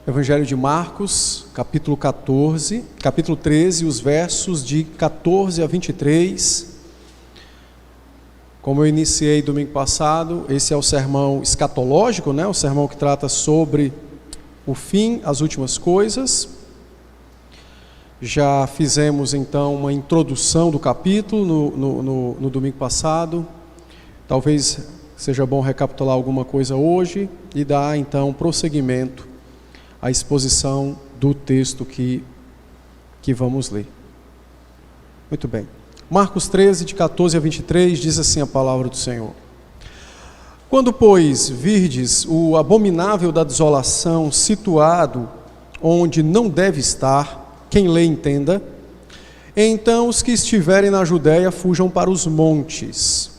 Evangelho de Marcos, capítulo 13, os versos de 14 a 23. Como eu iniciei domingo passado, esse é o sermão escatológico, o sermão que trata sobre o fim, as últimas coisas. Já fizemos então uma introdução do capítulo no domingo passado. Talvez seja bom recapitular alguma coisa hoje e dar então prosseguimento à exposição do texto que vamos ler. Muito bem. Marcos 13, de 14 a 23, diz assim a palavra do Senhor. Quando, pois, virdes o abominável da desolação situado onde não deve estar, quem lê entenda, então os que estiverem na Judéia fujam para os montes.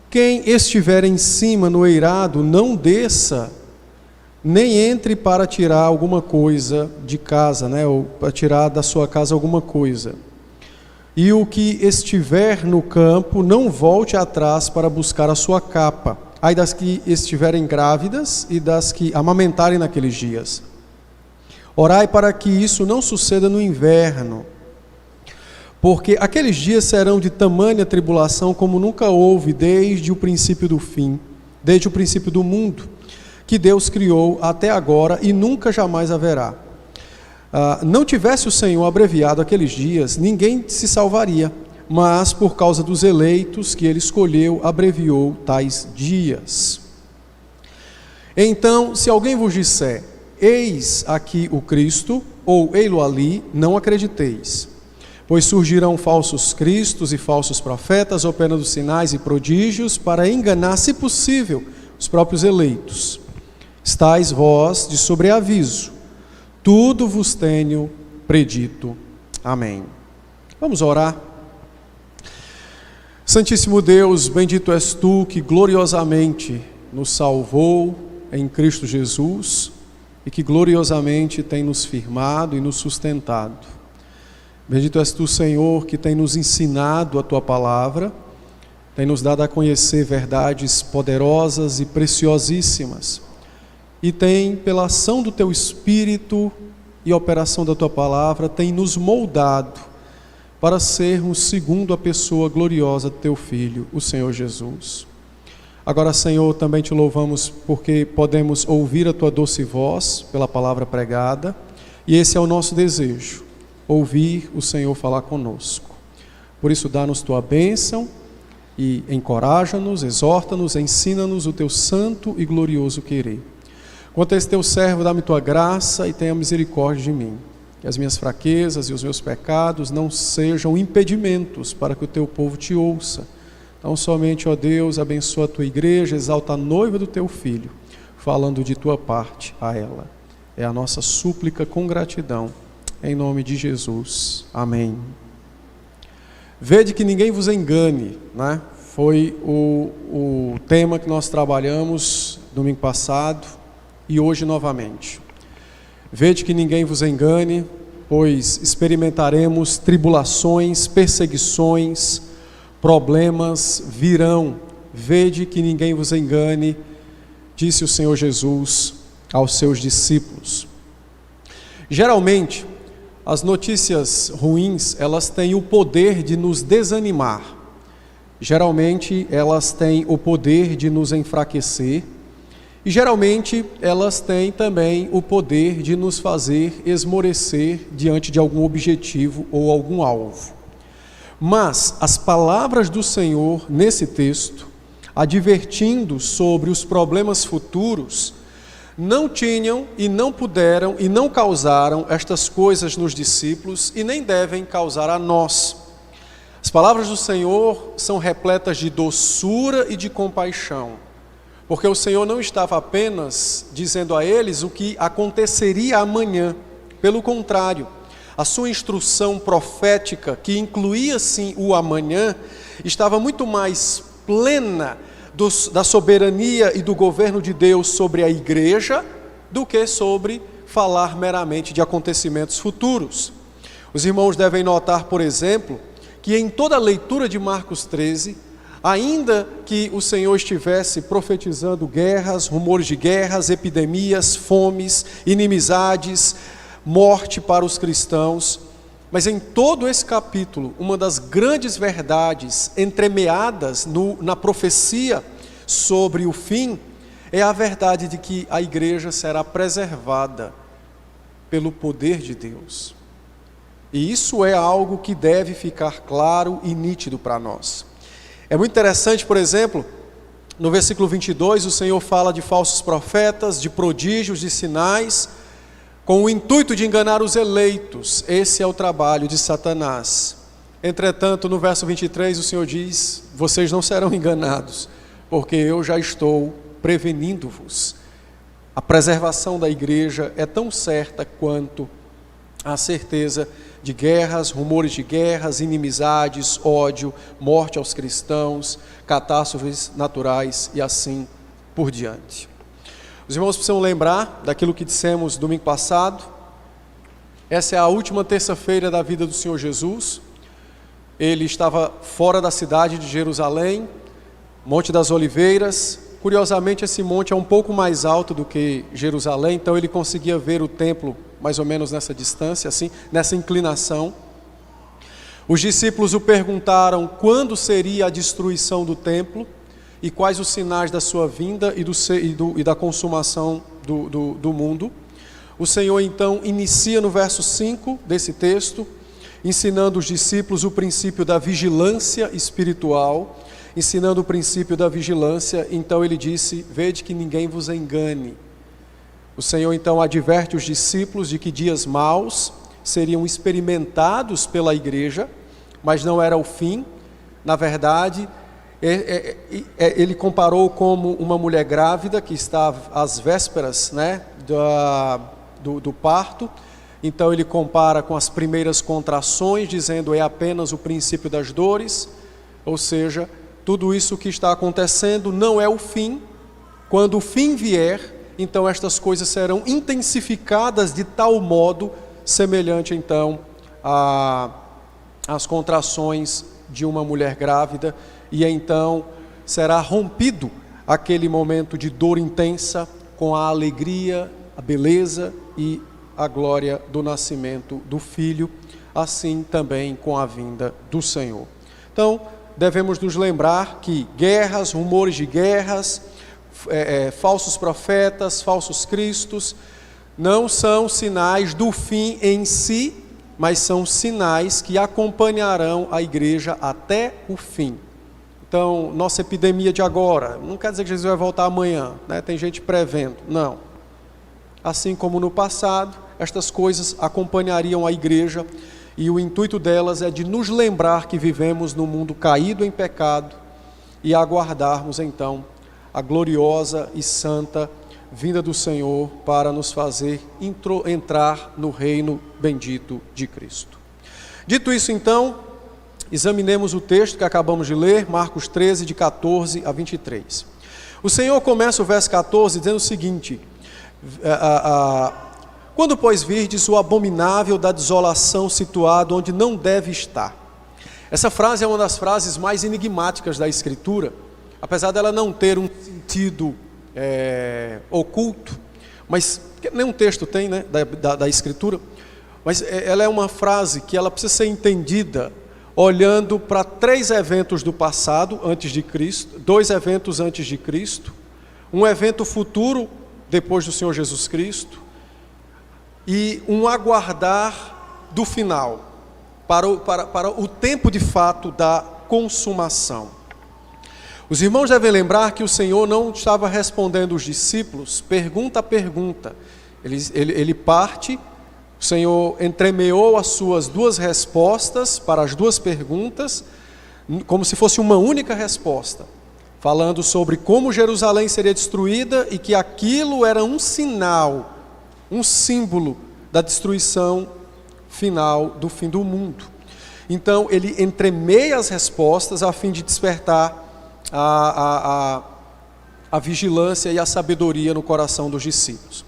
Quem estiver em cima no eirado não desça, nem entre para tirar alguma coisa de casa, ou para tirar da sua casa alguma coisa. E o que estiver no campo, não volte atrás para buscar a sua capa. Ai das que estiverem grávidas e das que amamentarem naqueles dias. Orai para que isso não suceda no inverno, porque aqueles dias serão de tamanha tribulação como nunca houve desde o princípio do fim, desde o princípio do mundo, que Deus criou até agora e nunca jamais haverá. Não tivesse o Senhor abreviado aqueles dias, ninguém se salvaria, mas por causa dos eleitos que Ele escolheu, abreviou tais dias. Então, se alguém vos disser, eis aqui o Cristo, ou ei-lo ali, não acrediteis. Pois surgirão falsos cristos e falsos profetas, operando sinais e prodígios, para enganar, se possível, os próprios eleitos. Estais vós de sobreaviso, tudo vos tenho predito. Amém. Vamos orar. Santíssimo Deus, bendito és tu que gloriosamente nos salvou em Cristo Jesus e que gloriosamente tem nos firmado e nos sustentado. Bendito és tu, Senhor, que tem nos ensinado a tua palavra, tem nos dado a conhecer verdades poderosas e preciosíssimas. E tem, pela ação do Teu Espírito e operação da Tua Palavra, tem nos moldado para sermos segundo a pessoa gloriosa do Teu Filho, o Senhor Jesus. Agora, Senhor, também Te louvamos porque podemos ouvir a Tua doce voz pela palavra pregada, e esse é o nosso desejo, ouvir o Senhor falar conosco. Por isso, dá-nos Tua bênção e encoraja-nos, exorta-nos, ensina-nos o Teu santo e glorioso querer. Quanto a esse teu servo, dá-me tua graça e tenha misericórdia de mim. Que as minhas fraquezas e os meus pecados não sejam impedimentos para que o teu povo te ouça. Então somente, ó Deus, abençoa a tua igreja, exalta a noiva do teu filho, falando de tua parte a ela. É a nossa súplica com gratidão, em nome de Jesus. Amém. Vede que ninguém vos engane, Foi o tema que nós trabalhamos domingo passado. E hoje novamente. Vede que ninguém vos engane, pois experimentaremos tribulações, perseguições, problemas virão. Vede que ninguém vos engane, disse o Senhor Jesus aos seus discípulos. Geralmente, as notícias ruins, elas têm o poder de nos desanimar. Geralmente, elas têm o poder de nos enfraquecer. E geralmente elas têm também o poder de nos fazer esmorecer diante de algum objetivo ou algum alvo. Mas as palavras do Senhor nesse texto, advertindo sobre os problemas futuros, não tinham e não puderam e não causaram estas coisas nos discípulos e nem devem causar a nós. As palavras do Senhor são repletas de doçura e de compaixão. Porque o Senhor não estava apenas dizendo a eles o que aconteceria amanhã. Pelo contrário, a sua instrução profética, que incluía sim o amanhã, estava muito mais plena da soberania e do governo de Deus sobre a igreja do que sobre falar meramente de acontecimentos futuros. Os irmãos devem notar, por exemplo, que em toda a leitura de Marcos 13, Ainda que o Senhor estivesse profetizando guerras, rumores de guerras, epidemias, fomes, inimizades, morte para os cristãos, mas em todo esse capítulo, uma das grandes verdades entremeadas na profecia sobre o fim, é a verdade de que a igreja será preservada pelo poder de Deus. E isso é algo que deve ficar claro e nítido para nós. É muito interessante, por exemplo, no versículo 22, o Senhor fala de falsos profetas, de prodígios, de sinais, com o intuito de enganar os eleitos. Esse é o trabalho de Satanás. Entretanto, no verso 23, o Senhor diz: vocês não serão enganados, porque eu já estou prevenindo-vos. A preservação da igreja é tão certa quanto a certeza de guerras, rumores de guerras, inimizades, ódio, morte aos cristãos, catástrofes naturais e assim por diante. Os irmãos precisam lembrar daquilo que dissemos domingo passado. Essa é a última terça-feira da vida do Senhor Jesus. Ele estava fora da cidade de Jerusalém, Monte das Oliveiras. Curiosamente, esse monte é um pouco mais alto do que Jerusalém, então ele conseguia ver o templo mais ou menos nessa distância, assim, nessa inclinação. Os discípulos o perguntaram quando seria a destruição do templo e quais os sinais da sua vinda e da consumação do mundo. O Senhor então inicia no verso 5 desse texto, ensinando os discípulos o princípio da vigilância espiritual, ensinando o princípio da vigilância. Então ele disse: vede que ninguém vos engane. O Senhor então adverte os discípulos de que dias maus seriam experimentados pela igreja, mas não era o fim. Na verdade, ele comparou como uma mulher grávida que está às vésperas, né, do parto. Então ele compara com as primeiras contrações, dizendo é apenas o princípio das dores, ou seja, tudo isso que está acontecendo não é o fim. Quando o fim vier, então estas coisas serão intensificadas de tal modo, semelhante então às contrações de uma mulher grávida, e então será rompido aquele momento de dor intensa com a alegria, a beleza e a glória do nascimento do Filho, assim também com a vinda do Senhor. Então, devemos nos lembrar que guerras, rumores de guerras, falsos profetas, falsos cristos, não são sinais do fim em si, mas são sinais que acompanharão a igreja até o fim. Então, nossa epidemia de agora, não quer dizer que Jesus vai voltar amanhã, né? Tem gente prevendo, não. Assim como no passado, estas coisas acompanhariam a igreja, e o intuito delas é de nos lembrar que vivemos num mundo caído em pecado e aguardarmos então a gloriosa e santa vinda do Senhor para nos fazer entrar no reino bendito de Cristo. Dito isso então, examinemos o texto que acabamos de ler, Marcos 13, de 14 a 23. O Senhor começa o verso 14 dizendo o seguinte: quando, pois, virdes o abominável da desolação situado onde não deve estar. Essa frase é uma das frases mais enigmáticas da Escritura, apesar dela não ter um sentido oculto, mas nenhum texto tem, né, da Escritura, mas ela é uma frase que ela precisa ser entendida olhando para 3 eventos do passado, antes de Cristo, 2 eventos antes de Cristo, um evento futuro, depois do Senhor Jesus Cristo, e um aguardar do final, para o tempo de fato da consumação. Os irmãos devem lembrar que o Senhor não estava respondendo os discípulos pergunta a pergunta. Ele parte, o Senhor entremeou as suas 2 respostas para as 2 perguntas, como se fosse uma única resposta, falando sobre como Jerusalém seria destruída e que aquilo era um sinal, um símbolo da destruição final do fim do mundo. Então ele entremeia as respostas a fim de despertar a vigilância e a sabedoria no coração dos discípulos.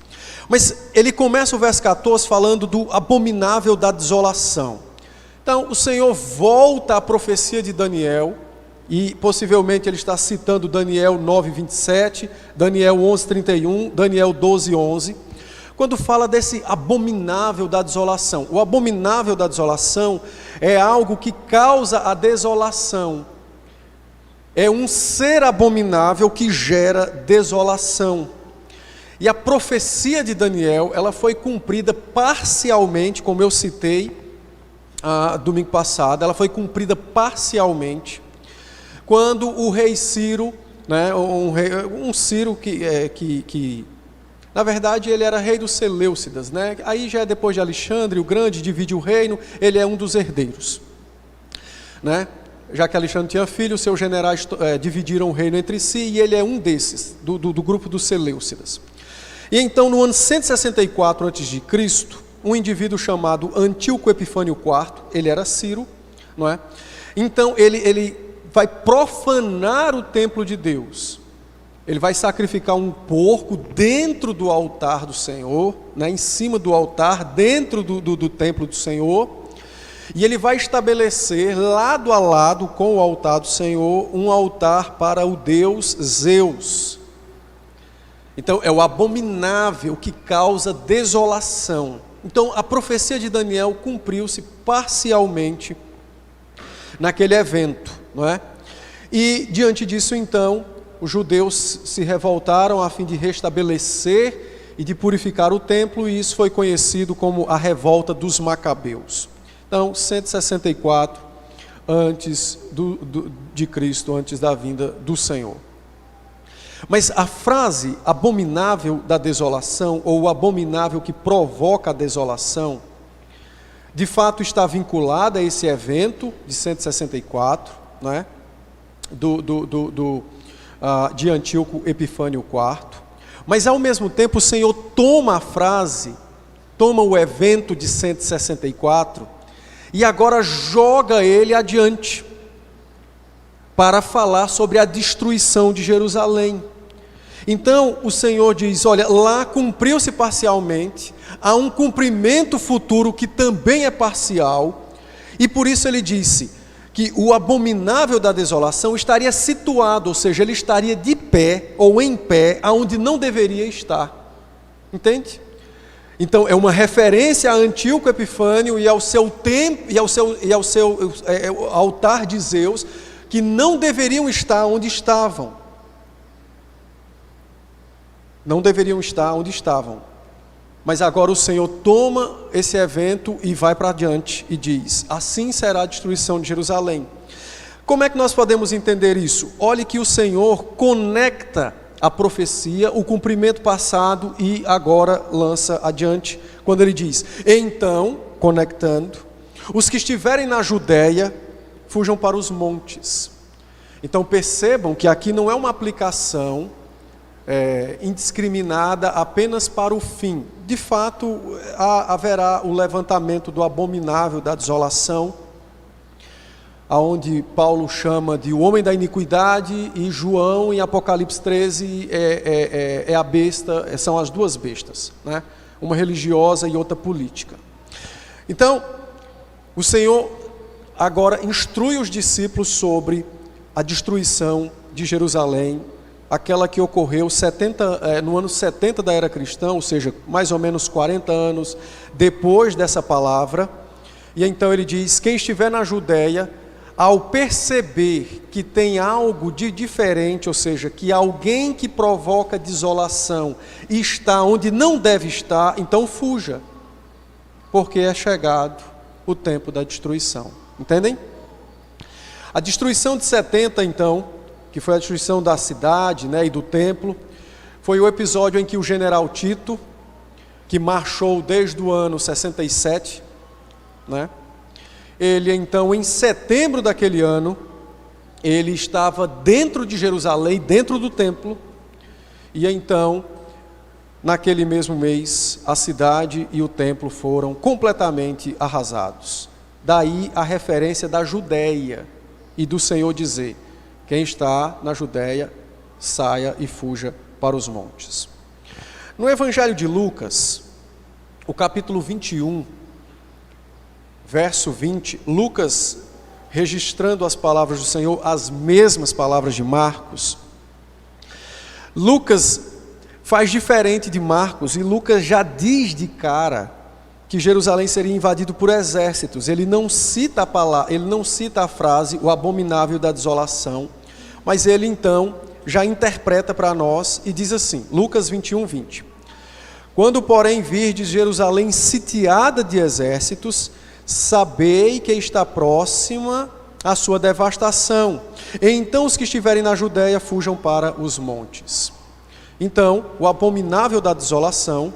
Mas ele começa o verso 14 falando do abominável da desolação. Então o Senhor volta à profecia de Daniel e possivelmente ele está citando Daniel 9:27, Daniel 11:31, Daniel 12:11, quando fala desse abominável da desolação. O abominável da desolação é algo que causa a desolação. É um ser abominável que gera desolação. E a profecia de Daniel, ela foi cumprida parcialmente, como eu citei domingo passado, ela foi cumprida parcialmente, quando o rei Ciro, né, um Ciro que na verdade ele era rei dos Seleucidas, né? Aí já é depois de Alexandre o Grande, divide o reino, ele é um dos herdeiros, né? Já que Alexandre tinha filho, seus generais dividiram o reino entre si, e ele é um desses, do grupo dos Seleucidas. E então, no ano 164 a.C., um indivíduo chamado Antíoco Epifânio IV, ele era Ciro, não é? Então, ele vai profanar o templo de Deus. Ele vai sacrificar um porco dentro do altar do Senhor, né? Em cima do altar, dentro do templo do Senhor. E ele vai estabelecer, lado a lado com o altar do Senhor, um altar para o deus Zeus. Então, é o abominável que causa desolação. Então, a profecia de Daniel cumpriu-se parcialmente naquele evento, não é? E, diante disso, então, os judeus se revoltaram a fim de restabelecer e de purificar o templo, e isso foi conhecido como a revolta dos Macabeus. Então, 164 antes de Cristo, antes da vinda do Senhor. Mas a frase abominável da desolação, ou o abominável que provoca a desolação, de fato está vinculada a esse evento de 164, né, de Antíoco Epifânio IV. Mas ao mesmo tempo o Senhor toma a frase, toma o evento de 164, e agora joga ele adiante, para falar sobre a destruição de Jerusalém. Então o Senhor diz, olha, lá cumpriu-se parcialmente, há um cumprimento futuro que também é parcial, e por isso ele disse que o abominável da desolação estaria situado, ou seja, ele estaria de pé ou em pé, aonde não deveria estar. Entende? Então é uma referência a Antíoco Epifânio e ao seu templo e ao seu altar de Zeus, que não deveriam estar onde estavam. Não deveriam estar onde estavam. Mas agora o Senhor toma esse evento e vai para adiante e diz: assim será a destruição de Jerusalém. Como é que nós podemos entender isso? Olhe que o Senhor conecta a profecia, o cumprimento passado, e agora lança adiante, quando ele diz: então, conectando, os que estiverem na Judéia, fujam para os montes. Então percebam que aqui não é uma aplicação indiscriminada apenas para o fim. De fato, haverá o levantamento do abominável da desolação, aonde Paulo chama de o homem da iniquidade, e João, em Apocalipse 13, é a besta, são as duas bestas, né? Uma religiosa e outra política. Então, o Senhor agora instrui os discípulos sobre a destruição de Jerusalém, aquela que ocorreu no ano 70 da era cristã, ou seja, mais ou menos 40 anos depois dessa palavra. E então ele diz: quem estiver na Judéia, ao perceber que tem algo de diferente, ou seja, que alguém que provoca desolação está onde não deve estar, então fuja, porque é chegado o tempo da destruição. Entendem? A destruição de 70, então, que foi a destruição da cidade, né, e do templo, foi o episódio em que o general Tito, que marchou desde o ano 67, né, ele então, em setembro daquele ano, ele estava dentro de Jerusalém, dentro do templo, e então, naquele mesmo mês, a cidade e o templo foram completamente arrasados. Daí a referência da Judéia e do Senhor dizer: quem está na Judéia, saia e fuja para os montes. No Evangelho de Lucas, o capítulo 21, verso 20, Lucas registrando as palavras do Senhor, as mesmas palavras de Marcos, Lucas faz diferente de Marcos, e Lucas já diz de cara que Jerusalém seria invadido por exércitos. Ele não cita a frase, o abominável da desolação, mas ele então já interpreta para nós e diz assim, Lucas 21, 20. Quando, porém, virdes Jerusalém sitiada de exércitos, sabei que está próxima a sua devastação. E então os que estiverem na Judéia fujam para os montes. Então, o abominável da desolação,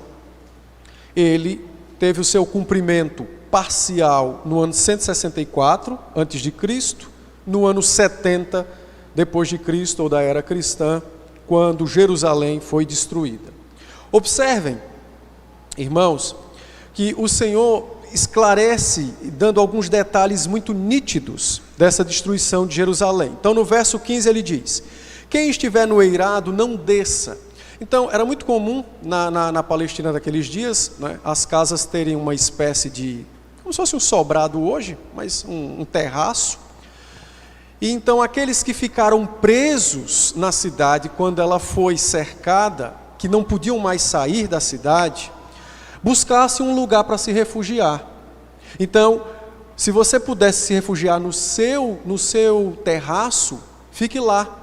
ele teve o seu cumprimento parcial no ano 164 a.C., no ano 70 depois de Cristo ou da era cristã, quando Jerusalém foi destruída. Observem, irmãos, que o Senhor esclarece, dando alguns detalhes muito nítidos dessa destruição de Jerusalém. Então, no verso 15 ele diz: quem estiver no eirado, não desça. Então, era muito comum na Palestina daqueles dias, né, as casas terem uma espécie de, como se fosse um sobrado hoje, mas um terraço. E então, aqueles que ficaram presos na cidade quando ela foi cercada, que não podiam mais sair da cidade, buscassem um lugar para se refugiar. Então, se você pudesse se refugiar no seu terraço, fique lá.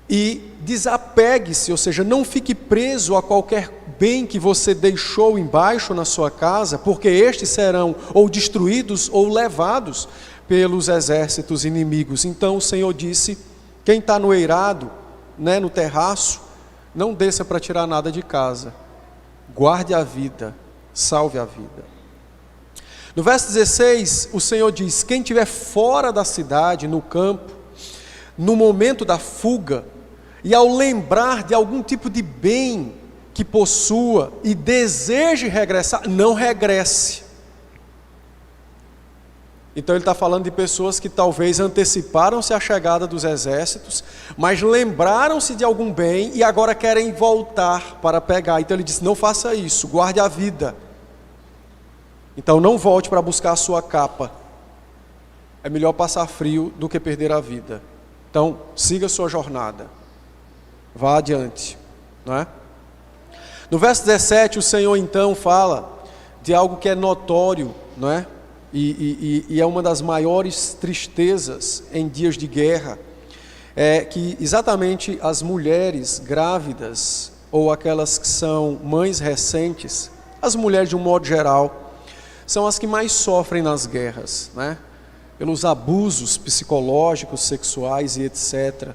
E desapegue-se, ou seja, não fique preso a qualquer bem que você deixou embaixo na sua casa, porque estes serão ou destruídos ou levados pelos exércitos inimigos. Então o Senhor disse, quem está no eirado, né, no terraço, não desça para tirar nada de casa. Guarde a vida, salve a vida. No verso 16, o Senhor diz, quem estiver fora da cidade, no campo, no momento da fuga, e ao lembrar de algum tipo de bem que possua e deseje regressar, não regresse. Então ele está falando de pessoas que talvez anteciparam-se à chegada dos exércitos, mas lembraram-se de algum bem e agora querem voltar para pegar. Então ele disse, não faça isso, guarde a vida. Então não volte para buscar a sua capa. É melhor passar frio do que perder a vida. Então siga a sua jornada. Vá adiante, não é? No verso 17, o Senhor então fala de algo que é notório, não é? E é uma das maiores tristezas em dias de guerra, é que exatamente as mulheres grávidas, ou aquelas que são mães recentes, as mulheres de um modo geral, são as que mais sofrem nas guerras, né? Pelos abusos psicológicos, sexuais e etc.,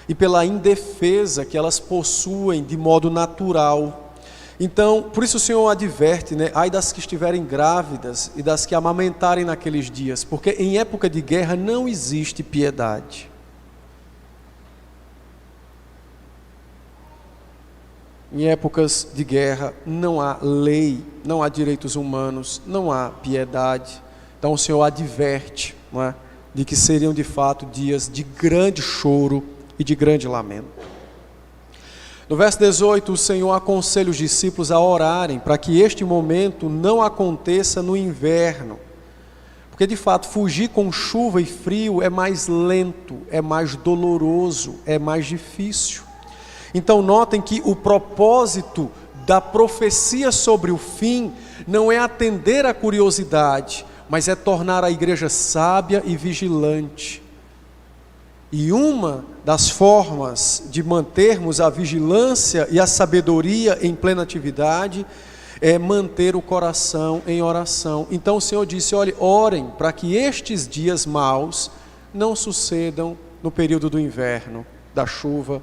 e pela indefesa que elas possuem de modo natural. Então, por isso o Senhor adverte, né? Ai das que estiverem grávidas e das que amamentarem naqueles dias, porque em época de guerra não existe piedade. Em épocas de guerra não há lei, não há direitos humanos, não há piedade. Então o Senhor adverte, não é? De que seriam de fato dias de grande choro e de grande lamento. No verso 18, o Senhor aconselha os discípulos a orarem para que este momento não aconteça no inverno, porque de fato fugir com chuva e frio é mais lento, é mais doloroso, é mais difícil. Então notem que o propósito da profecia sobre o fim não é atender à curiosidade, mas é tornar a igreja sábia e vigilante. E uma das formas de mantermos a vigilância e a sabedoria em plena atividade é manter o coração em oração. Então o Senhor disse, olhe, orem para que estes dias maus não sucedam no período do inverno, da chuva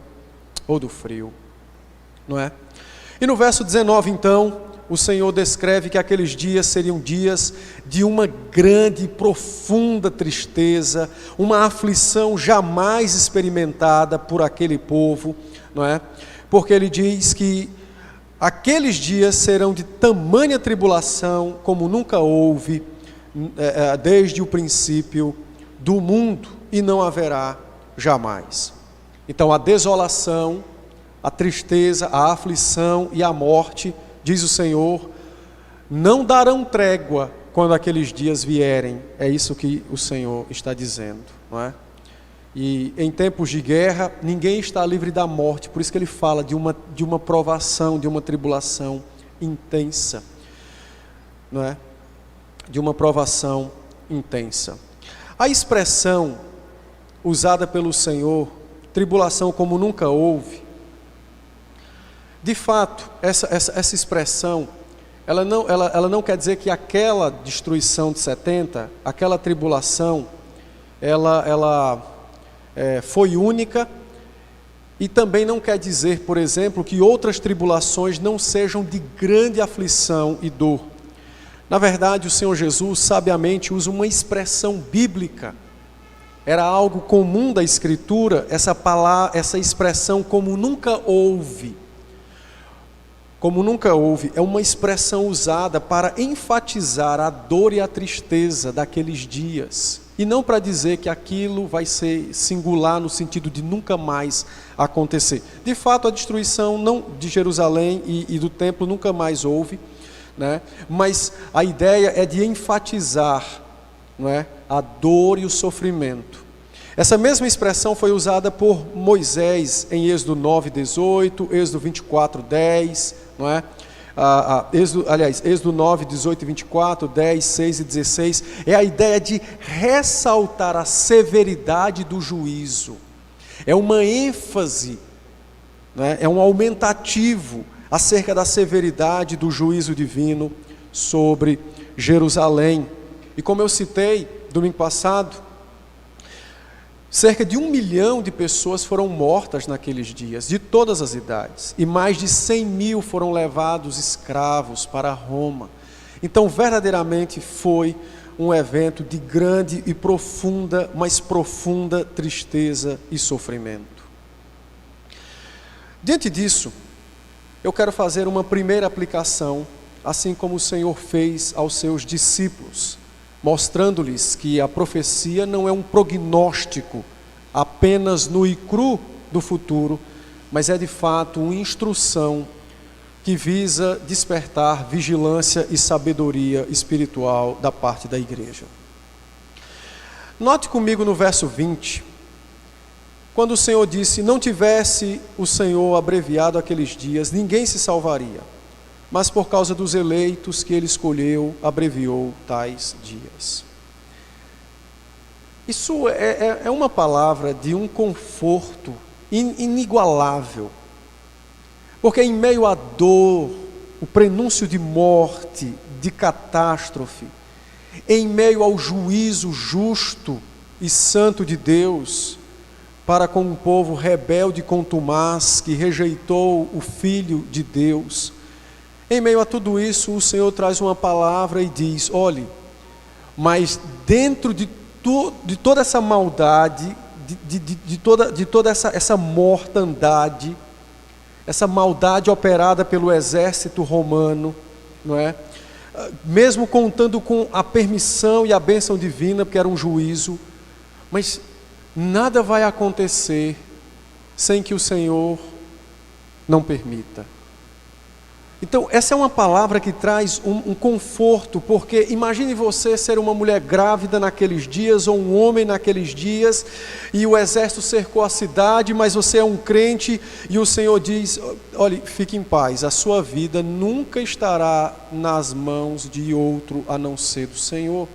ou do frio, não é? E no verso 19 então, o Senhor descreve que aqueles dias seriam dias de uma grande e profunda tristeza, uma aflição jamais experimentada por aquele povo, não é? Porque ele diz que aqueles dias serão de tamanha tribulação como nunca houve desde o princípio do mundo e não haverá jamais. Então a desolação, a tristeza, a aflição e a morte, diz o Senhor, não darão trégua quando aqueles dias vierem. É isso que o Senhor está dizendo, não é? E em tempos de guerra, ninguém está livre da morte, por isso que ele fala de uma provação, de uma tribulação intensa, não é? De uma provação intensa. A expressão usada pelo Senhor, tribulação como nunca houve, de fato, essa expressão, ela não quer dizer que aquela destruição de 70, aquela tribulação, ela foi única, e também não quer dizer, por exemplo, que outras tribulações não sejam de grande aflição e dor. Na verdade, o Senhor Jesus sabiamente usa uma expressão bíblica. Era algo comum da Escritura, essa expressão como nunca houve. Como nunca houve, é uma expressão usada para enfatizar a dor e a tristeza daqueles dias. E não para dizer que aquilo vai ser singular no sentido de nunca mais acontecer. De fato, a destruição de Jerusalém e do templo nunca mais houve, né? Mas a ideia é de enfatizar, não é, a dor e o sofrimento. Essa mesma expressão foi usada por Moisés em Êxodo 9:18, Êxodo 24:10, não é? Êxodo 9, 18 e 24, 10, 6 e 16, é a ideia de ressaltar a severidade do juízo. É uma ênfase, né? É um aumentativo acerca da severidade do juízo divino sobre Jerusalém. E como eu citei domingo passado, cerca de 1 milhão de pessoas foram mortas naqueles dias, de todas as idades, e mais de 100 mil foram levados escravos para Roma. Então, verdadeiramente foi um evento de grande e profunda, mas profunda tristeza e sofrimento. Diante disso, eu quero fazer uma primeira aplicação, assim como o Senhor fez aos seus discípulos, mostrando-lhes que a profecia não é um prognóstico apenas nu e cru do futuro, mas é de fato uma instrução que visa despertar vigilância e sabedoria espiritual da parte da igreja. Note comigo no verso 20, quando o Senhor disse: não tivesse o Senhor abreviado aqueles dias, ninguém se salvaria, mas por causa dos eleitos que ele escolheu, abreviou tais dias. Isso é uma palavra de um conforto inigualável, porque em meio à dor, o prenúncio de morte, de catástrofe, em meio ao juízo justo e santo de Deus, para com um povo rebelde e contumaz, que rejeitou o Filho de Deus, em meio a tudo isso, o Senhor traz uma palavra e diz: olhe, mas dentro de toda essa maldade, de toda essa mortandade, essa maldade operada pelo exército romano, não é? Mesmo contando com a permissão e a bênção divina, porque era um juízo, mas nada vai acontecer sem que o Senhor não permita. Então, essa é uma palavra que traz um conforto, porque imagine você ser uma mulher grávida naqueles dias, ou um homem naqueles dias, e o exército cercou a cidade, mas você é um crente, e o Senhor diz: olhe, fique em paz, a sua vida nunca estará nas mãos de outro a não ser do Senhor,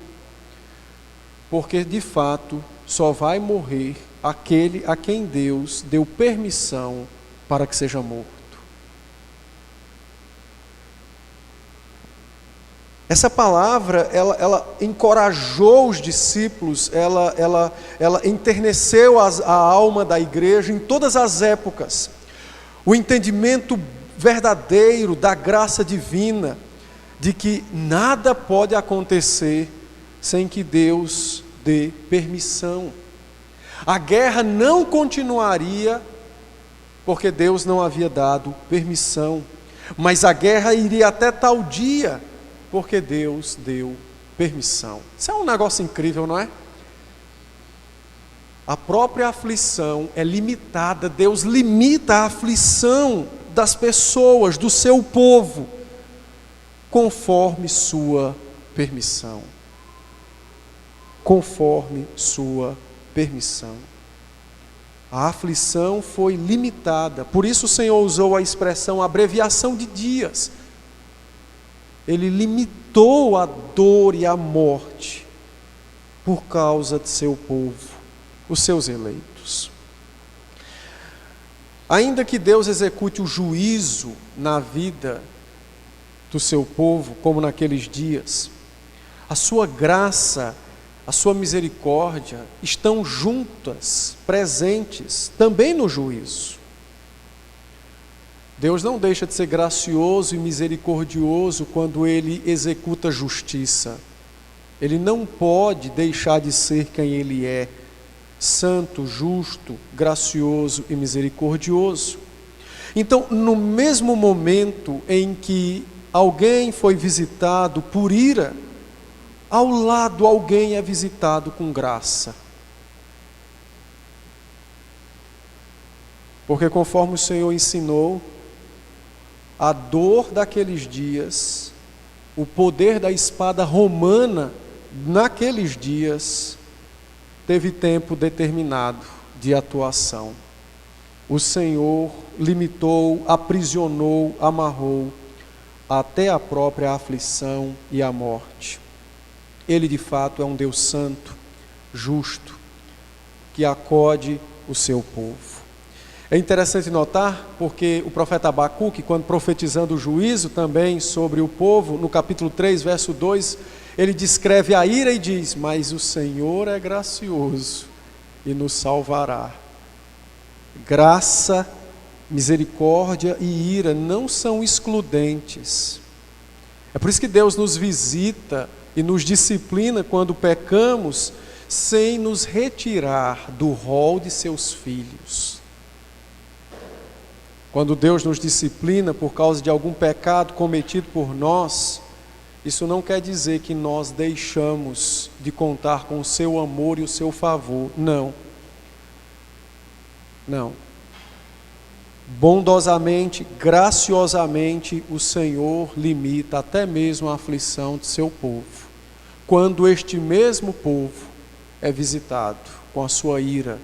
porque de fato só vai morrer aquele a quem Deus deu permissão para que seja morto. Essa palavra, ela encorajou os discípulos, ela enterneceu a alma da igreja em todas as épocas. O entendimento verdadeiro da graça divina, de que nada pode acontecer sem que Deus dê permissão. A guerra não continuaria porque Deus não havia dado permissão, mas a guerra iria até tal dia porque Deus deu permissão. Isso é um negócio incrível, não é? A própria aflição é limitada. Deus limita a aflição das pessoas, do seu povo, conforme sua permissão. Conforme sua permissão. A aflição foi limitada, por isso o Senhor usou a expressão abreviação de dias. Ele limitou a dor e a morte por causa de seu povo, os seus eleitos. Ainda que Deus execute o juízo na vida do seu povo, como naqueles dias, a sua graça, a sua misericórdia estão juntas, presentes, também no juízo. Deus não deixa de ser gracioso e misericordioso quando Ele executa justiça. Ele não pode deixar de ser quem Ele é, santo, justo, gracioso e misericordioso. Então, no mesmo momento em que alguém foi visitado por ira, ao lado alguém é visitado com graça. Porque conforme o Senhor ensinou, a dor daqueles dias, o poder da espada romana naqueles dias, teve tempo determinado de atuação. O Senhor limitou, aprisionou, amarrou até a própria aflição e a morte. Ele de fato é um Deus santo, justo, que acode o seu povo. É interessante notar, porque o profeta Abacuque, quando profetizando o juízo também sobre o povo, no capítulo 3, verso 2, ele descreve a ira e diz: mas o Senhor é gracioso e nos salvará. Graça, misericórdia e ira não são excludentes. É por isso que Deus nos visita e nos disciplina quando pecamos, sem nos retirar do rol de seus filhos. Quando Deus nos disciplina por causa de algum pecado cometido por nós, isso não quer dizer que nós deixamos de contar com o seu amor e o seu favor. Não. Não. Bondosamente, graciosamente, o Senhor limita até mesmo a aflição de seu povo, quando este mesmo povo é visitado com a sua ira,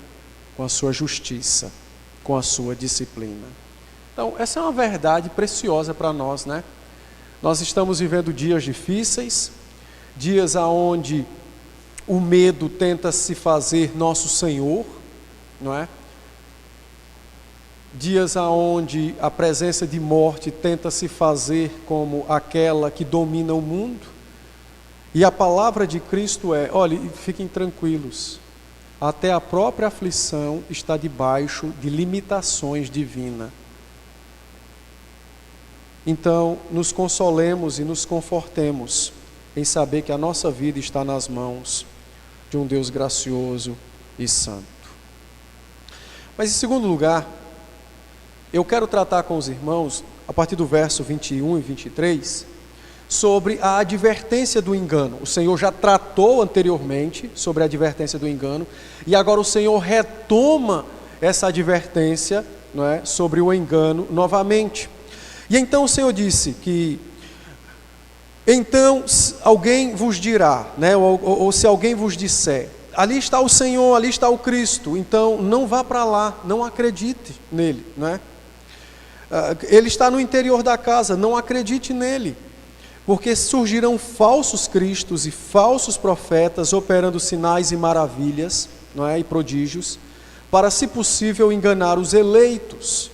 com a sua justiça, com a sua disciplina. Então, essa é uma verdade preciosa para nós, né? Nós estamos vivendo dias difíceis, dias onde o medo tenta se fazer nosso Senhor, não é? Dias onde a presença de morte tenta se fazer como aquela que domina o mundo. E a palavra de Cristo é: olhe, fiquem tranquilos, até a própria aflição está debaixo de limitações divinas. Então, nos consolemos e nos confortemos em saber que a nossa vida está nas mãos de um Deus gracioso e santo. Mas em segundo lugar, eu quero tratar com os irmãos, a partir do verso 21 e 23, sobre a advertência do engano. O Senhor já tratou anteriormente sobre a advertência do engano, e agora o Senhor retoma essa advertência, não é, sobre o engano novamente. E então o Senhor disse que, então alguém vos dirá, né, ou se alguém vos disser, ali está o Senhor, ali está o Cristo, então não vá para lá, não acredite nele, não é? Ele está no interior da casa, não acredite nele, porque surgirão falsos cristos e falsos profetas operando sinais e maravilhas, não é, e prodígios, para, se possível, enganar os eleitos.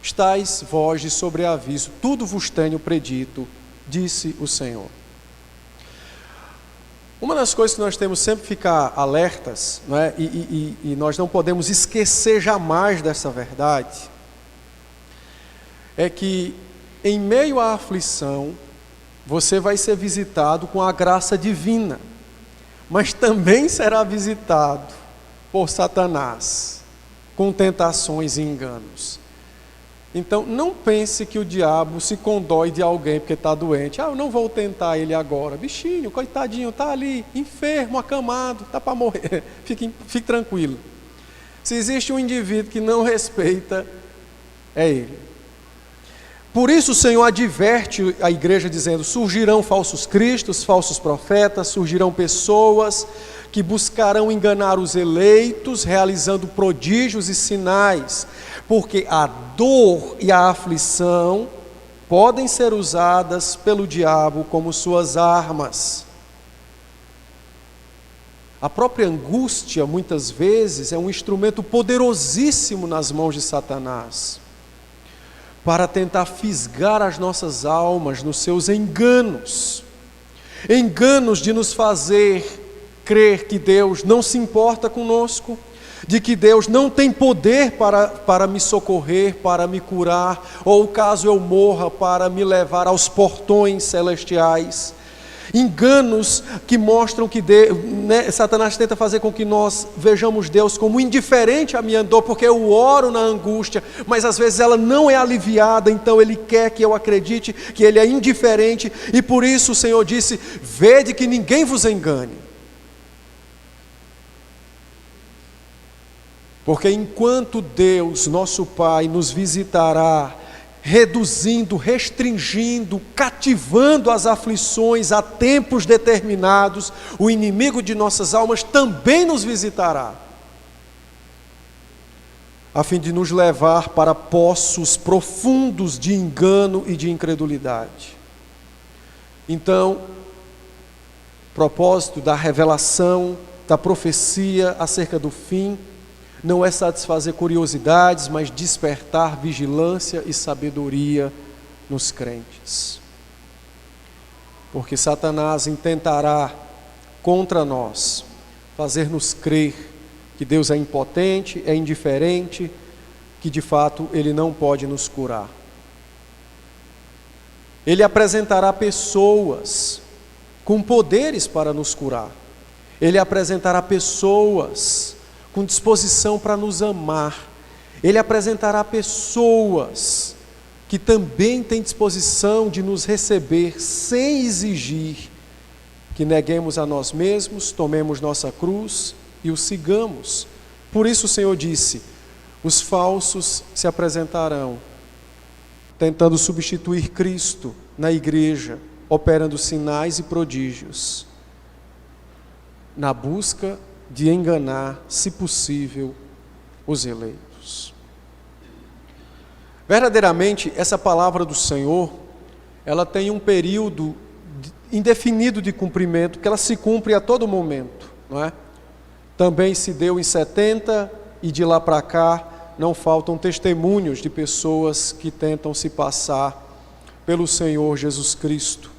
Estais vós de sobreaviso, tudo vos tenho predito, disse o Senhor. Uma das coisas que nós temos sempre que ficar alertas, não é? E nós não podemos esquecer jamais dessa verdade, é que em meio à aflição, você vai ser visitado com a graça divina, mas também será visitado por Satanás, com tentações e enganos. Então, não pense que o diabo se condói de alguém porque está doente. Eu não vou tentar ele agora. Bichinho, coitadinho, está ali, enfermo, acamado, está para morrer. Fique tranquilo. Se existe um indivíduo que não respeita, é ele. Por isso o Senhor adverte a igreja dizendo: surgirão falsos cristos, falsos profetas, surgirão pessoas que buscarão enganar os eleitos, realizando prodígios e sinais, porque a dor e a aflição podem ser usadas pelo diabo como suas armas. A própria angústia, muitas vezes, é um instrumento poderosíssimo nas mãos de Satanás, para tentar fisgar as nossas almas nos seus enganos, enganos de nos fazer crer que Deus não se importa conosco, de que Deus não tem poder para me socorrer, para me curar, ou caso eu morra, para me levar aos portões celestiais. Enganos que mostram que Satanás tenta fazer com que nós vejamos Deus como indiferente à minha dor, porque eu oro na angústia, mas às vezes ela não é aliviada, então ele quer que eu acredite que ele é indiferente, e por isso o Senhor disse: vede que ninguém vos engane. Porque enquanto Deus, nosso Pai, nos visitará, reduzindo, restringindo, cativando as aflições a tempos determinados, o inimigo de nossas almas também nos visitará, a fim de nos levar para poços profundos de engano e de incredulidade. Então, o propósito da revelação, da profecia acerca do fim, não é satisfazer curiosidades, mas despertar vigilância e sabedoria nos crentes. Porque Satanás intentará contra nós fazer-nos crer que Deus é impotente, é indiferente, que de fato Ele não pode nos curar. Ele apresentará pessoas com poderes para nos curar. Ele apresentará pessoas com disposição para nos amar. Ele apresentará pessoas que também têm disposição de nos receber sem exigir que neguemos a nós mesmos, tomemos nossa cruz e o sigamos. Por isso o Senhor disse: os falsos se apresentarão, tentando substituir Cristo na igreja, operando sinais e prodígios, na busca de enganar, se possível, os eleitos. Verdadeiramente, essa palavra do Senhor, ela tem um período indefinido de cumprimento, que ela se cumpre a todo momento, não é? Também se deu em 70, e de lá para cá não faltam testemunhos de pessoas que tentam se passar pelo Senhor Jesus Cristo.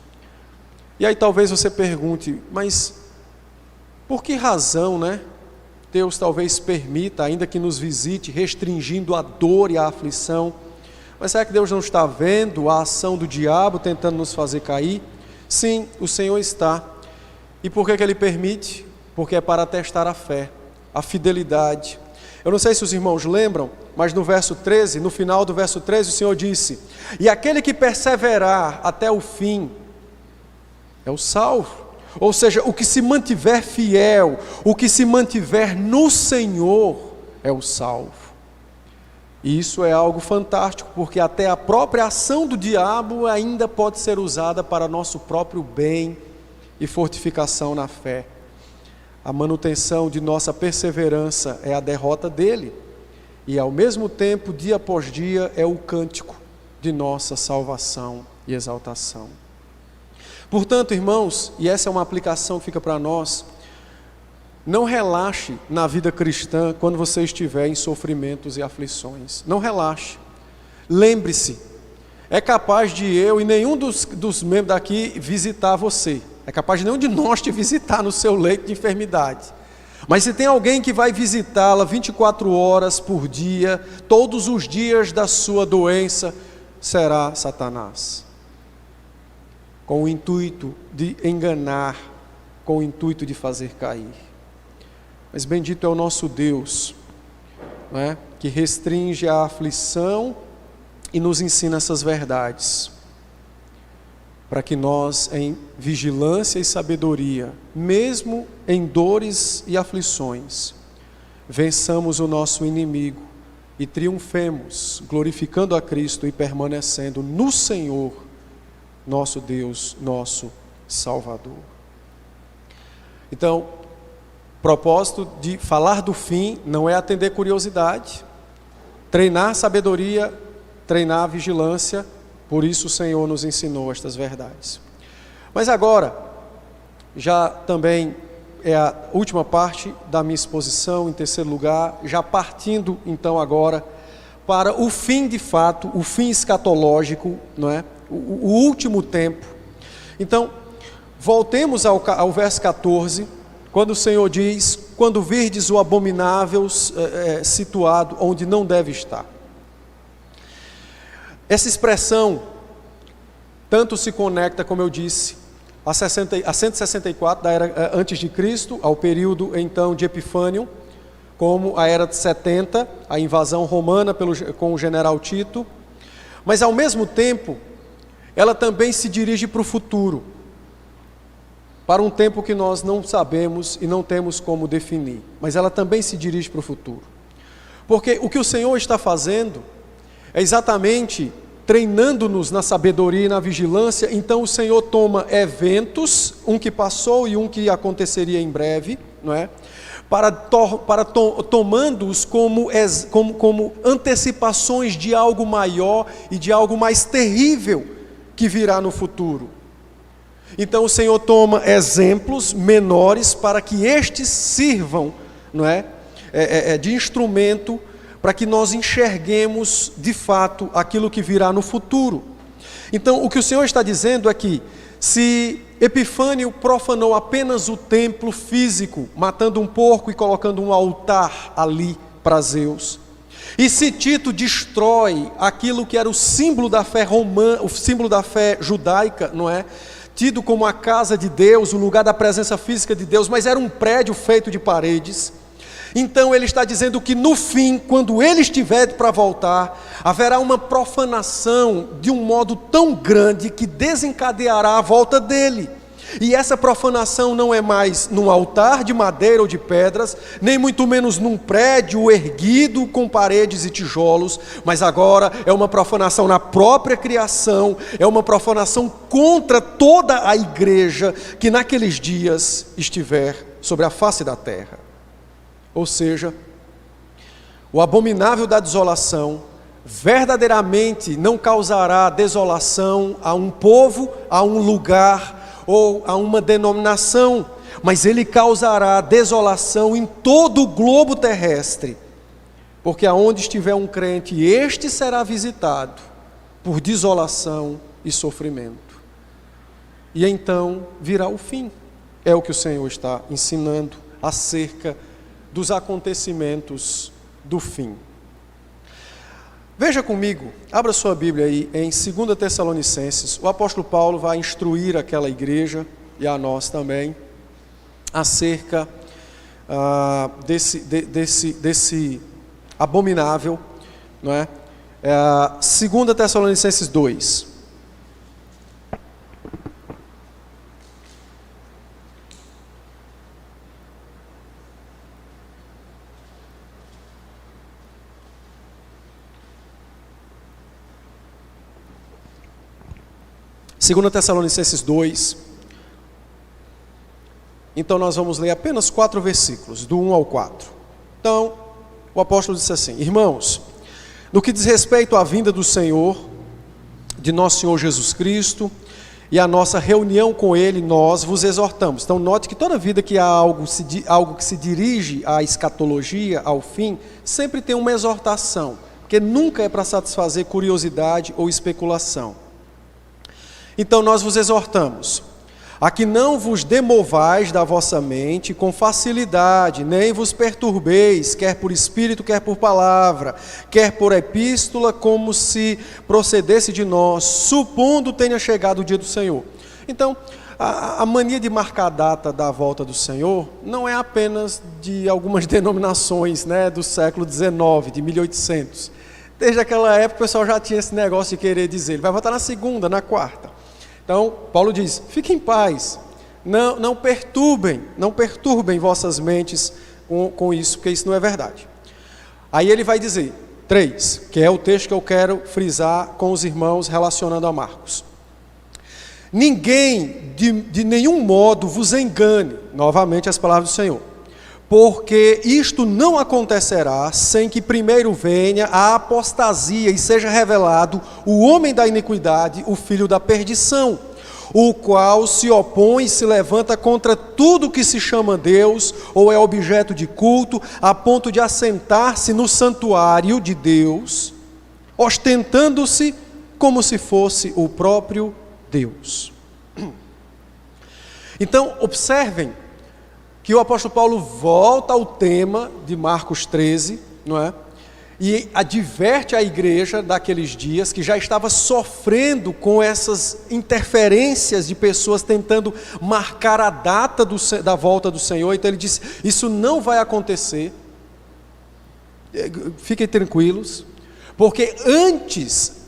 E aí talvez você pergunte: mas por que razão, né? Deus talvez permita, ainda que nos visite, restringindo a dor e a aflição. Mas será que Deus não está vendo a ação do diabo tentando nos fazer cair? Sim, o Senhor está. E por que Ele permite? Porque é para testar a fé, a fidelidade. Eu não sei se os irmãos lembram, mas no verso 13, no final do verso 13, o Senhor disse: e aquele que perseverar até o fim é o salvo. Ou seja, o que se mantiver fiel, o que se mantiver no Senhor é o salvo. E isso é algo fantástico, porque até a própria ação do diabo ainda pode ser usada para nosso próprio bem e fortificação na fé. A manutenção de nossa perseverança é a derrota dele, e ao mesmo tempo, dia após dia, é o cântico de nossa salvação e exaltação. Portanto, irmãos, e essa é uma aplicação que fica para nós, não relaxe na vida cristã quando você estiver em sofrimentos e aflições. Não relaxe. Lembre-se, é capaz de eu e nenhum dos membros daqui visitar você. É capaz de nenhum de nós te visitar no seu leito de enfermidade. Mas se tem alguém que vai visitá-la 24 horas por dia, todos os dias da sua doença, será Satanás. Com o intuito de enganar, com o intuito de fazer cair. Mas bendito é o nosso Deus, não é? Que restringe a aflição e nos ensina essas verdades, para que nós, em vigilância e sabedoria, mesmo em dores e aflições, vençamos o nosso inimigo e triunfemos, glorificando a Cristo e permanecendo no Senhor, nosso Deus, nosso Salvador. Então, propósito de falar do fim não é atender curiosidade, treinar sabedoria, treinar vigilância, por isso o Senhor nos ensinou estas verdades. Mas agora, já também é a última parte da minha exposição, em terceiro lugar, já partindo então agora para o fim de fato, o fim escatológico, não é? O último tempo. Então, voltemos ao verso 14, quando o Senhor diz: quando virdes o abominável situado onde não deve estar. Essa expressão tanto se conecta, como eu disse, a 164 da era antes de Cristo, ao período então de Epifânio, como a era de 70, a invasão romana com o general Tito, mas ao mesmo tempo, ela também se dirige para o futuro, para um tempo que nós não sabemos e não temos como definir, mas ela também se dirige para o futuro, porque o que o Senhor está fazendo é exatamente treinando-nos na sabedoria e na vigilância. Então o Senhor toma eventos, um que passou e um que aconteceria em breve, não é? Tomando-os como antecipações de algo maior e de algo mais terrível que virá no futuro. Então o Senhor toma exemplos menores para que estes sirvam, não é? De instrumento para que nós enxerguemos de fato aquilo que virá no futuro. Então, o que o Senhor está dizendo é que, se Epifânio profanou apenas o templo físico, matando um porco e colocando um altar ali para Zeus, e se Tito destrói aquilo que era o símbolo da fé romana, o símbolo da fé judaica, não é? Tido como a casa de Deus, o lugar da presença física de Deus, mas era um prédio feito de paredes. Então ele está dizendo que no fim, quando ele estiver para voltar, haverá uma profanação de um modo tão grande que desencadeará a volta dele. E essa profanação não é mais num altar de madeira ou de pedras, nem muito menos num prédio erguido com paredes e tijolos, mas agora é uma profanação na própria criação, é uma profanação contra toda a igreja que naqueles dias estiver sobre a face da terra. Ou seja, o abominável da desolação verdadeiramente não causará desolação a um povo, a um lugar ou a uma denominação, mas ele causará desolação em todo o globo terrestre, porque aonde estiver um crente, este será visitado por desolação e sofrimento. E então virá o fim. É o que o Senhor está ensinando acerca dos acontecimentos do fim. Veja comigo, abra sua Bíblia aí em 2 Tessalonicenses. O apóstolo Paulo vai instruir aquela igreja, e a nós também, acerca desse abominável, não é? 2 Tessalonicenses 2. Segunda Tessalonicenses 2, então nós vamos ler apenas 4 versículos, do 1 ao 4. Então, o apóstolo disse assim: irmãos, no que diz respeito à vinda do Senhor, de nosso Senhor Jesus Cristo, e a nossa reunião com Ele, nós vos exortamos. Então note que toda vida que há algo que se dirige à escatologia, ao fim, sempre tem uma exortação, porque nunca é para satisfazer curiosidade ou especulação. Então nós vos exortamos, a que não vos demovais da vossa mente com facilidade, nem vos perturbeis, quer por espírito, quer por palavra, quer por epístola, como se procedesse de nós, supondo tenha chegado o dia do Senhor. Então, a mania de marcar a data da volta do Senhor não é apenas de algumas denominações, né, do século XIX, de 1800. Desde aquela época o pessoal já tinha esse negócio de querer dizer, ele vai voltar na segunda, na quarta. Então, Paulo diz, fiquem em paz, não perturbem vossas mentes com isso, porque isso não é verdade. Aí ele vai dizer, 3, que é o texto que eu quero frisar com os irmãos relacionando a Marcos. Ninguém de nenhum modo vos engane, novamente as palavras do Senhor, porque isto não acontecerá sem que primeiro venha a apostasia e seja revelado o homem da iniquidade, o filho da perdição, o qual se opõe e se levanta contra tudo que se chama Deus ou é objeto de culto, a ponto de assentar-se no santuário de Deus, ostentando-se como se fosse o próprio Deus. Então, observem que o apóstolo Paulo volta ao tema de Marcos 13, não é? E adverte a igreja daqueles dias que já estava sofrendo com essas interferências de pessoas tentando marcar a data da volta do Senhor. Então ele disse, isso não vai acontecer, fiquem tranquilos, porque antes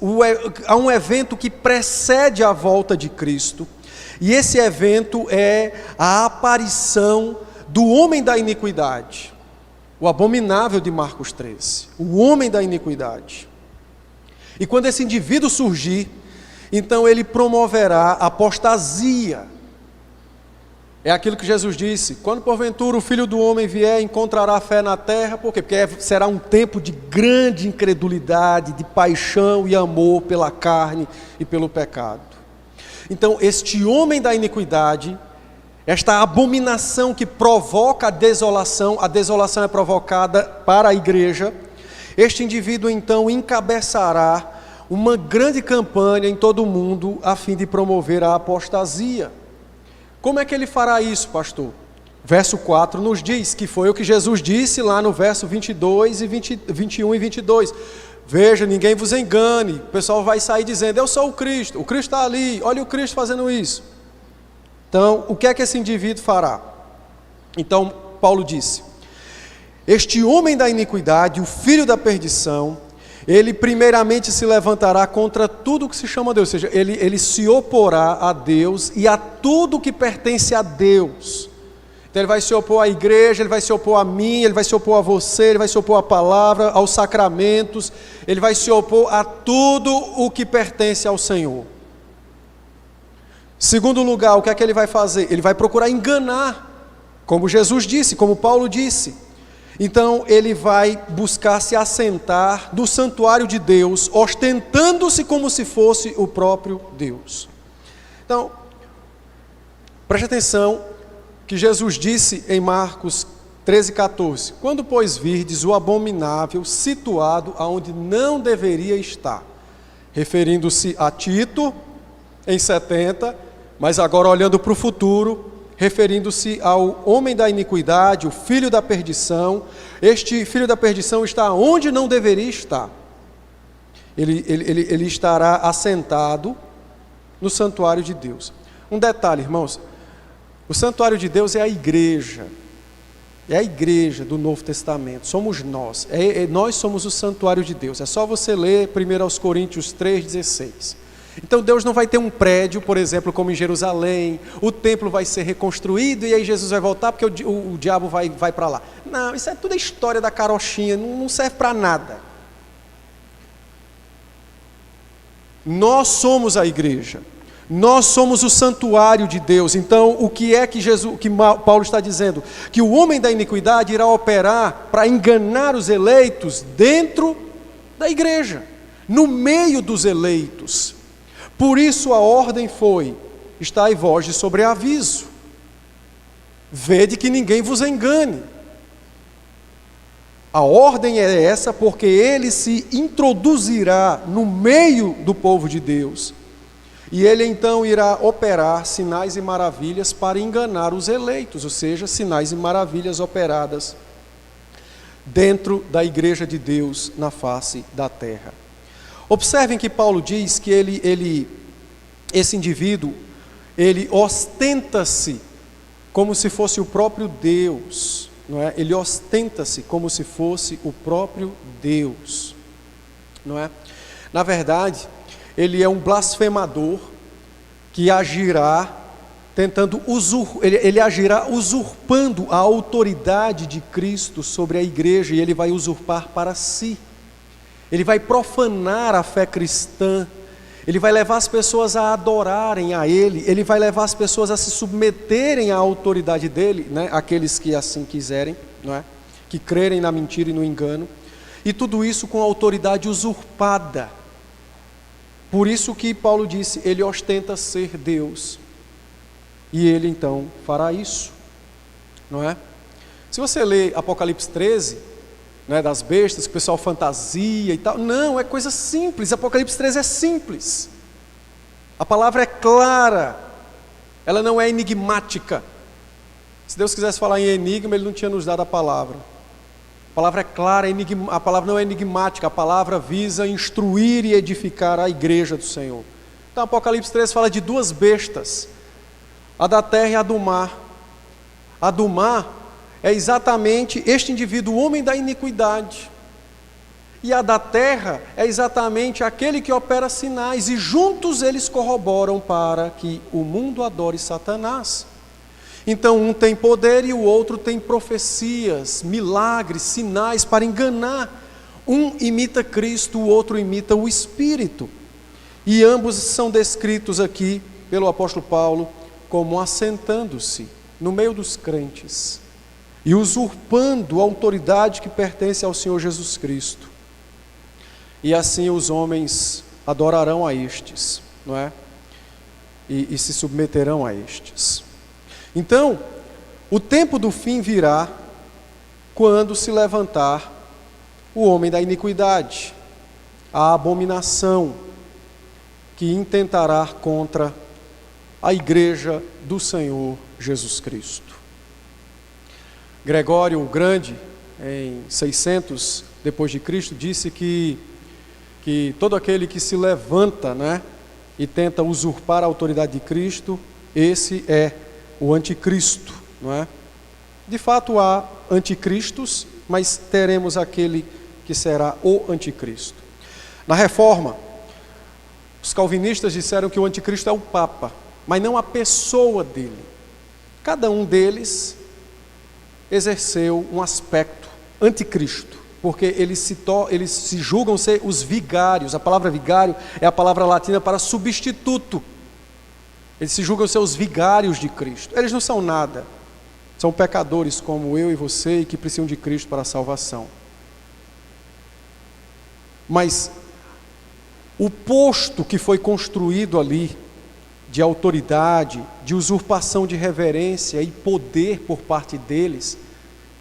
há um evento que precede a volta de Cristo, e esse evento é a aparição do homem da iniquidade, o abominável de Marcos 13, o homem da iniquidade. E quando esse indivíduo surgir, então ele promoverá apostasia. É aquilo que Jesus disse, quando porventura o Filho do Homem vier, encontrará fé na terra. Por quê? Porque será um tempo de grande incredulidade, de paixão e amor pela carne e pelo pecado. Então este homem da iniquidade, esta abominação que provoca a desolação é provocada para a igreja, este indivíduo então encabeçará uma grande campanha em todo o mundo a fim de promover a apostasia. Como é que ele fará isso, pastor? Verso 4 nos diz que foi o que Jesus disse lá no verso 22 e 21 e 22. Veja, ninguém vos engane, o pessoal vai sair dizendo, eu sou o Cristo está ali, olha o Cristo fazendo isso. Então, o que é que esse indivíduo fará? Então, Paulo disse, este homem da iniquidade, o filho da perdição, ele primeiramente se levantará contra tudo que se chama Deus, ou seja, ele se oporá a Deus e a tudo que pertence a Deus. Então ele vai se opor à igreja, ele vai se opor a mim, ele vai se opor a você, ele vai se opor à palavra, aos sacramentos, ele vai se opor a tudo o que pertence ao Senhor. Segundo lugar, o que é que ele vai fazer? Ele vai procurar enganar, como Jesus disse, como Paulo disse. Então ele vai buscar se assentar no santuário de Deus, ostentando-se como se fosse o próprio Deus. Então, preste atenção que Jesus disse em Marcos 13,14, quando pois virdes o abominável situado aonde não deveria estar, referindo-se a Tito em 70, mas agora olhando para o futuro, referindo-se ao homem da iniquidade, o filho da perdição. Este filho da perdição está onde não deveria estar. Ele estará assentado no santuário de Deus. Um detalhe, irmãos, o santuário de Deus é a igreja do Novo Testamento, somos nós, nós somos o santuário de Deus. É só você ler 1 Coríntios 3,16. Então Deus não vai ter um prédio, por exemplo, como em Jerusalém, o templo vai ser reconstruído e aí Jesus vai voltar porque o diabo vai para lá. Não, isso é tudo a história da carochinha, não serve para nada. Nós somos a igreja, nós somos o santuário de Deus. Então o que é que Paulo está dizendo? Que o homem da iniquidade irá operar para enganar os eleitos dentro da igreja, no meio dos eleitos. Por isso a ordem foi, estai vós de sobreaviso, vede que ninguém vos engane. A ordem é essa porque ele se introduzirá no meio do povo de Deus, e ele então irá operar sinais e maravilhas para enganar os eleitos, ou seja, sinais e maravilhas operadas dentro da igreja de Deus na face da terra. Observem que Paulo diz que esse indivíduo, ele ostenta-se como se fosse o próprio Deus, não é? Ele ostenta-se como se fosse o próprio Deus, não é? Na verdade, ele é um blasfemador que agirá ele agirá usurpando a autoridade de Cristo sobre a igreja, e ele vai usurpar para si. ele vai profanar a fé cristã, ele vai levar as pessoas a adorarem a ele, ele vai levar as pessoas a se submeterem à autoridade dele, né? Aqueles que assim quiserem, não é? Que crerem na mentira e no engano, e tudo isso com autoridade usurpada. Por isso que Paulo disse, ele ostenta ser Deus, e ele então fará isso, não é? Se você ler Apocalipse 13, né, das bestas, que o pessoal fantasia e tal, não, é coisa simples, Apocalipse 13 é simples, a palavra é clara, ela não é enigmática. Se Deus quisesse falar em enigma, ele não tinha nos dado a palavra é clara, a palavra não é enigmática, a palavra visa instruir e edificar a igreja do Senhor. Então Apocalipse 13 fala de duas bestas, a da terra e a do mar. A do mar é exatamente este indivíduo, o homem da iniquidade, e a da terra é exatamente aquele que opera sinais, e juntos eles corroboram para que o mundo adore Satanás. Então um tem poder e o outro tem profecias, milagres, sinais para enganar. Um imita Cristo, o outro imita o Espírito. E ambos são descritos aqui pelo apóstolo Paulo como assentando-se no meio dos crentes e usurpando a autoridade que pertence ao Senhor Jesus Cristo. E assim os homens adorarão a estes, não é? E se submeterão a estes. Então, o tempo do fim virá quando se levantar o homem da iniquidade, a abominação que intentará contra a igreja do Senhor Jesus Cristo. Gregório o Grande, em 600 depois de Cristo, disse que todo aquele que se levanta, né, e tenta usurpar a autoridade de Cristo, esse é o anticristo, não é? De fato há anticristos, mas teremos aquele que será o anticristo. Na Reforma, os calvinistas disseram que o anticristo é o Papa, mas não a pessoa dele. Cada um deles exerceu um aspecto anticristo, porque eles se julgam ser os vigários. A palavra vigário é a palavra latina para substituto. Eles se julgam ser os vigários de Cristo. Eles não são nada. São pecadores como eu e você e que precisam de Cristo para a salvação. Mas o posto que foi construído ali, de autoridade, de usurpação de reverência e poder por parte deles,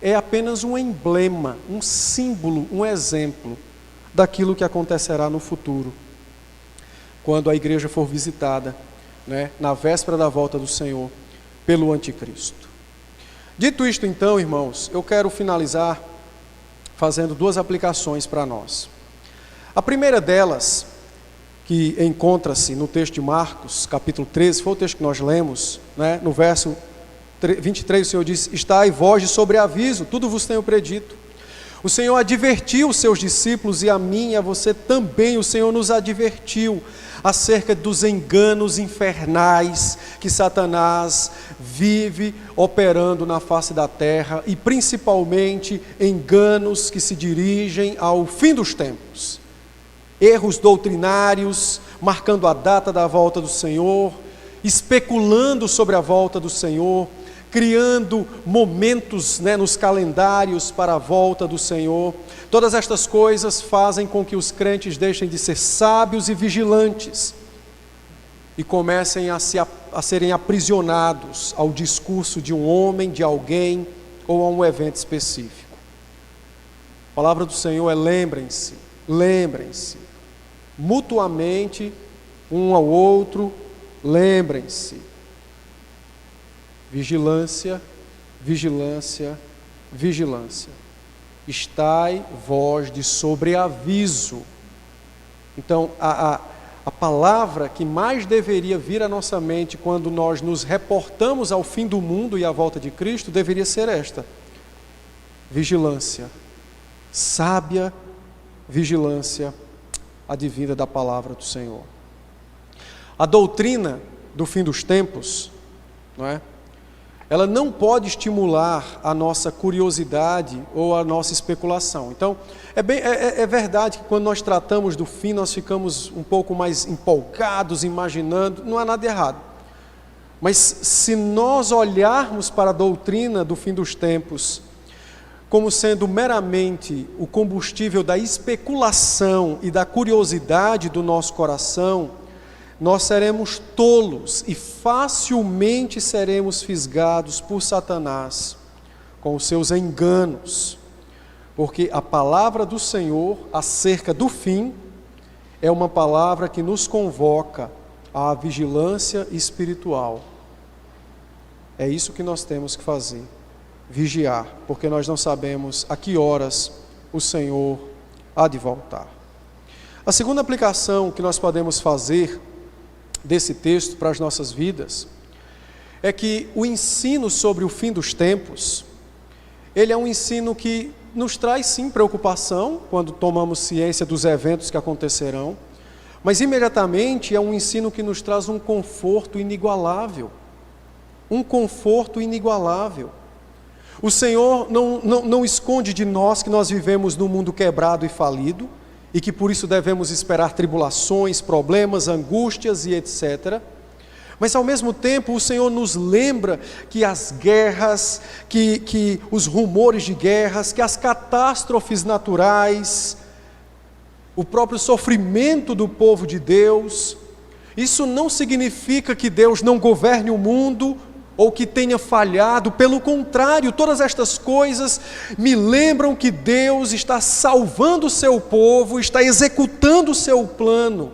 é apenas um emblema, um símbolo, um exemplo daquilo que acontecerá no futuro, quando a igreja for visitada, né, na véspera da volta do Senhor, pelo anticristo. Dito isto então, irmãos, eu quero finalizar fazendo duas aplicações para nós. A primeira delas, que encontra-se no texto de Marcos, capítulo 13, foi o texto que nós lemos, né, no verso 23, o Senhor diz: estai vós de sobreaviso, tudo vos tenho predito. O Senhor advertiu os seus discípulos, e a mim e a você também, o Senhor nos advertiu acerca dos enganos infernais que Satanás vive operando na face da terra, e principalmente enganos que se dirigem ao fim dos tempos. Erros doutrinários, marcando a data da volta do Senhor, especulando sobre a volta do Senhor, criando momentos, né, nos calendários para a volta do Senhor. Todas estas coisas fazem com que os crentes deixem de ser sábios e vigilantes e comecem a serem aprisionados ao discurso de um homem, de alguém ou a um evento específico. A palavra do Senhor é: lembrem-se, mutuamente um ao outro, lembrem-se. Vigilância, vigilância, vigilância. Estai vós de sobreaviso. Então, a palavra que mais deveria vir à nossa mente quando nós nos reportamos ao fim do mundo e à volta de Cristo deveria ser esta: vigilância, sábia vigilância advinda da palavra do Senhor. A doutrina do fim dos tempos, não é? ela não pode estimular a nossa curiosidade ou a nossa especulação. Então, é verdade que quando nós tratamos do fim, nós ficamos um pouco mais empolgados, imaginando, não há nada errado. Mas se nós olharmos para a doutrina do fim dos tempos como sendo meramente o combustível da especulação e da curiosidade do nosso coração, nós seremos tolos e facilmente seremos fisgados por Satanás com os seus enganos, porque a palavra do Senhor acerca do fim é uma palavra que nos convoca à vigilância espiritual. É isso que nós temos que fazer, vigiar, porque nós não sabemos a que horas o Senhor há de voltar. A segunda aplicação que nós podemos fazer desse texto para as nossas vidas é que o ensino sobre o fim dos tempos, ele é um ensino que nos traz sim preocupação quando tomamos ciência dos eventos que acontecerão, mas imediatamente é um ensino que nos traz um conforto inigualável. Um conforto inigualável. O Senhor não esconde de nós que nós vivemos num mundo quebrado e falido, e que por isso devemos esperar tribulações, problemas, angústias e etc. Mas ao mesmo tempo o Senhor nos lembra que as guerras, que os rumores de guerras, que as catástrofes naturais, o próprio sofrimento do povo de Deus, isso não significa que Deus não governe o mundo, ou que tenha falhado. Pelo contrário, todas estas coisas me lembram que Deus está salvando o seu povo, está executando o seu plano,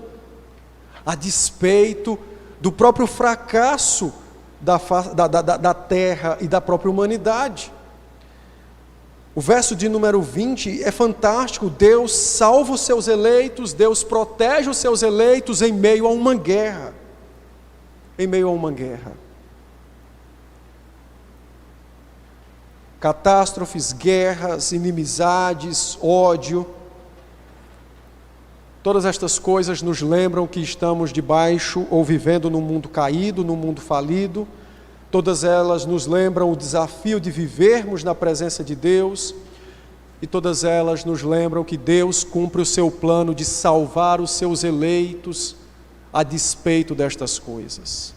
a despeito do próprio fracasso da terra e da própria humanidade. O verso de número 20 é fantástico. Deus salva os seus eleitos, Deus protege os seus eleitos em meio a uma guerra. Em meio a uma guerra. Catástrofes, guerras, inimizades, ódio, todas estas coisas nos lembram que estamos debaixo ou vivendo num mundo caído, num mundo falido. Todas elas nos lembram o desafio de vivermos na presença de Deus, e todas elas nos lembram que Deus cumpre o seu plano de salvar os seus eleitos a despeito destas coisas.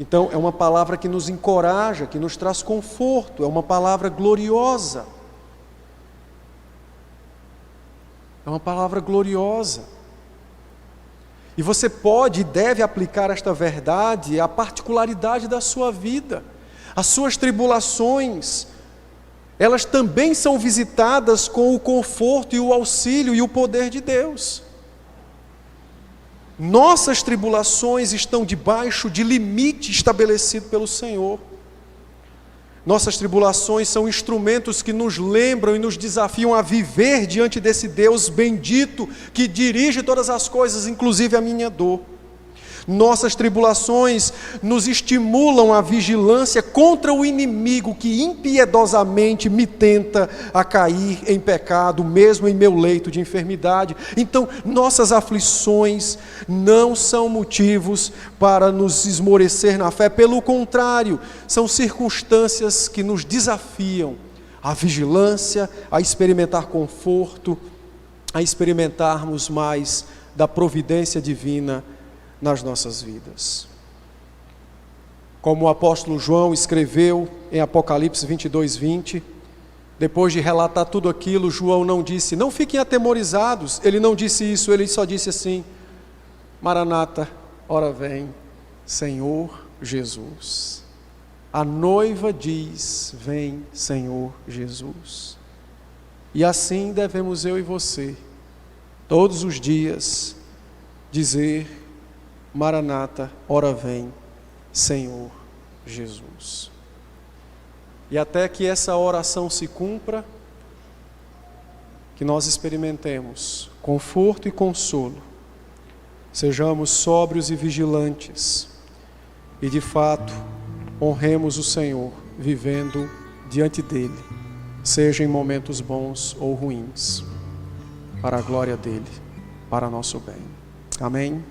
Então, é uma palavra que nos encoraja, que nos traz conforto, é uma palavra gloriosa. É uma palavra gloriosa. E você pode e deve aplicar esta verdade à particularidade da sua vida. As suas tribulações, elas também são visitadas com o conforto e o auxílio e o poder de Deus. Nossas tribulações estão debaixo de limite estabelecido pelo Senhor. Nossas tribulações são instrumentos que nos lembram e nos desafiam a viver diante desse Deus bendito que dirige todas as coisas, inclusive a minha dor. Nossas tribulações nos estimulam à vigilância contra o inimigo que impiedosamente me tenta a cair em pecado, mesmo em meu leito de enfermidade. Então, nossas aflições não são motivos para nos esmorecer na fé, pelo contrário, são circunstâncias que nos desafiam à vigilância, a experimentar conforto, a experimentarmos mais da providência divina nas nossas vidas. Como o apóstolo João escreveu em Apocalipse 22:20, depois de relatar tudo aquilo, João não disse, não fiquem atemorizados, ele não disse isso, ele só disse assim, Maranata, ora vem, Senhor Jesus. A noiva diz, vem, Senhor Jesus. E assim devemos eu e você, todos os dias, dizer, Maranata, ora vem, Senhor Jesus. E até que essa oração se cumpra, que nós experimentemos conforto e consolo, sejamos sóbrios e vigilantes, e de fato honremos o Senhor, vivendo diante dEle, seja em momentos bons ou ruins, para a glória dEle, para nosso bem. Amém?